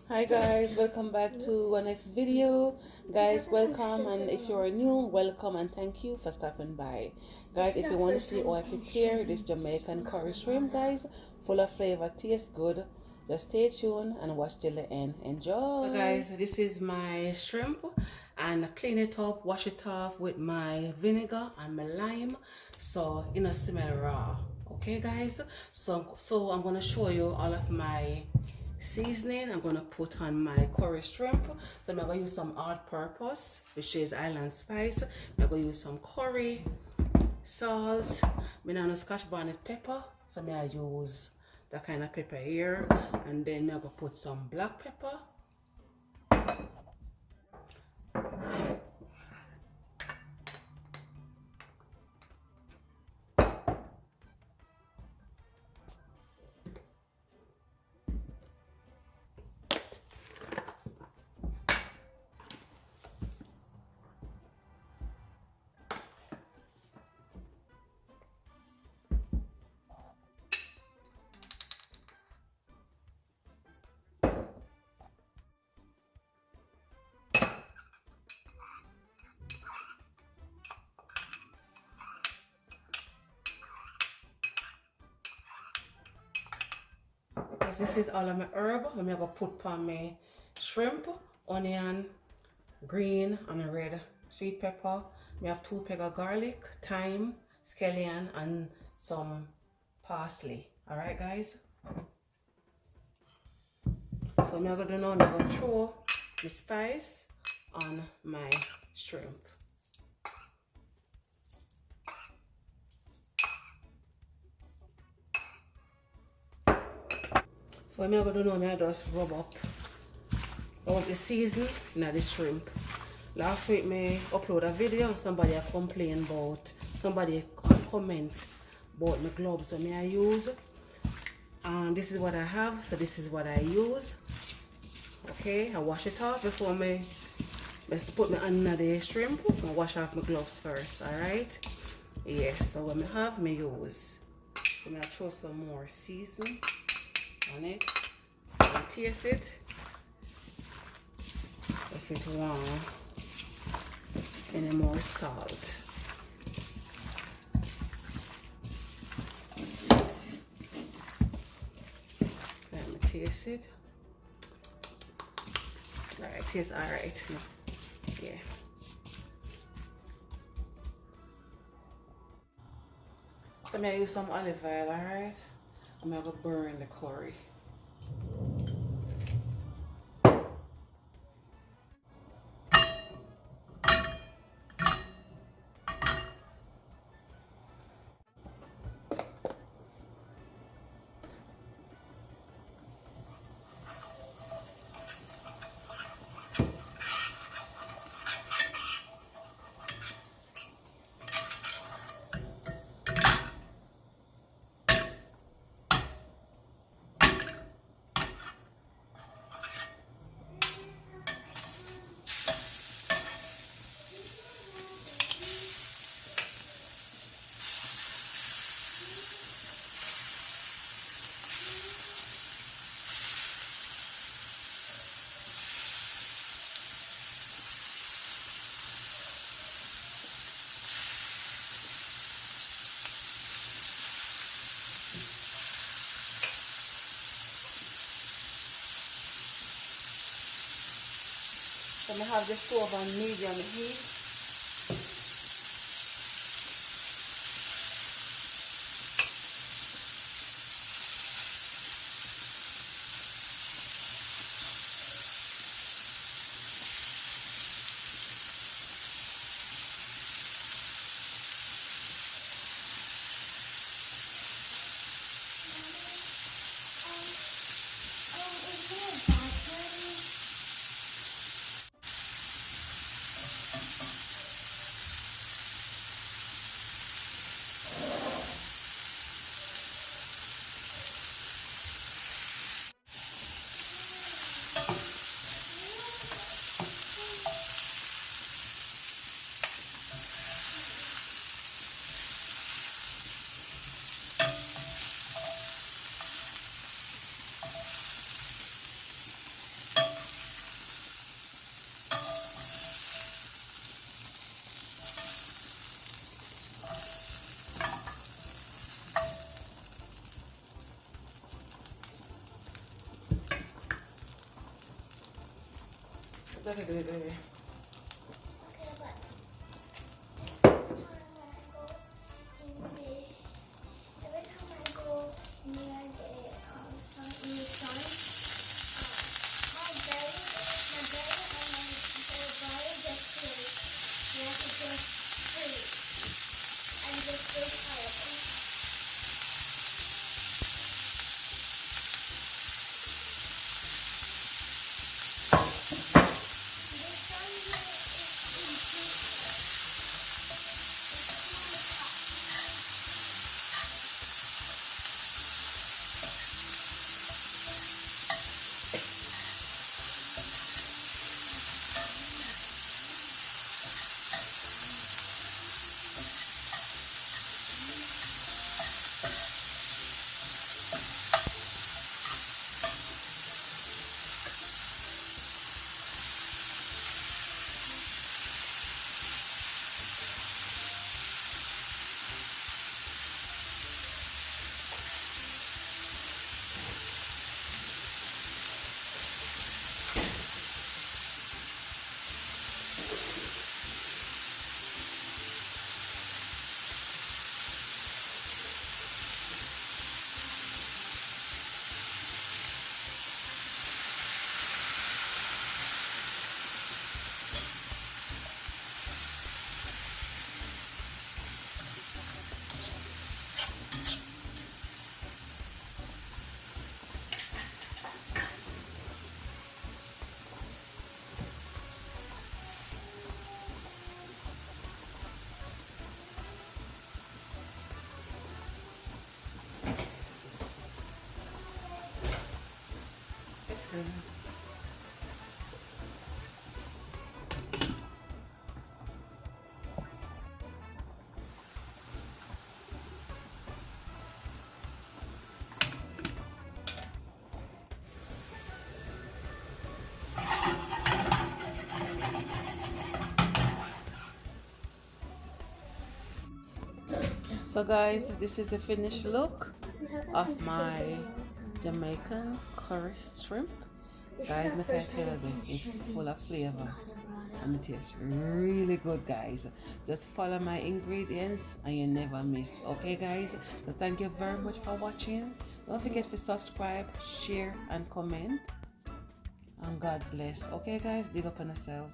Hi guys, welcome back to our next video. Guys, welcome, and if you're new, welcome and thank you for stopping by. Guys, if you want to see how I prepare this Jamaican curry shrimp, guys, full of flavor, tastes good, just stay tuned and watch till the end. Enjoy. So guys, this is my shrimp, and I clean it up, wash it off with my vinegar and my lime so it doesn't smell raw. Okay guys, so I'm gonna show you all of my seasoning. I'm gonna put on my curry shrimp. So I'm gonna use some all-purpose, which is island spice. I'm gonna use some curry, salt, I'm gonna scotch bonnet pepper. So I'm gonna use that kind of pepper here, and then I'm gonna put some black pepper. As this is all of my herb, I'm gonna put on my shrimp, onion, green and red sweet pepper. We have 2 peg of garlic, thyme, scallion, and some parsley. Alright guys. So I'm gonna do now, I'm gonna throw the spice on my shrimp. So I'm gonna do now, I'm gonna just rub up the season in the shrimp. Last week I upload a video and somebody complained about, somebody comment about my gloves that I use. And this is what I have, so this is what I use. Okay, I wash it off before I put my hand in the shrimp. I wash off my gloves first, alright? Yes, so what I have, I use. So I throw some more season on it and taste it if it want any more salt. Let me taste it. Alright, tastes alright. Yeah. So I'm gonna use some olive oil, alright? I'm gonna burn the curry. So I'm gonna have the stove on medium heat. started to do it already. Okay, but every time I go near the sun, in the sun, my belly and my whole body just feels like it just freeze and just so horrible. The sun here It's good. So guys, this is the finished look of my Jamaican curry shrimp. Guys, make I tell you, it's full of flavor and it tastes really good, guys. Just follow my ingredients and you never miss. Okay guys, so thank you very much for watching. Don't forget to subscribe, share and comment, and God bless. Okay guys, big up on yourself.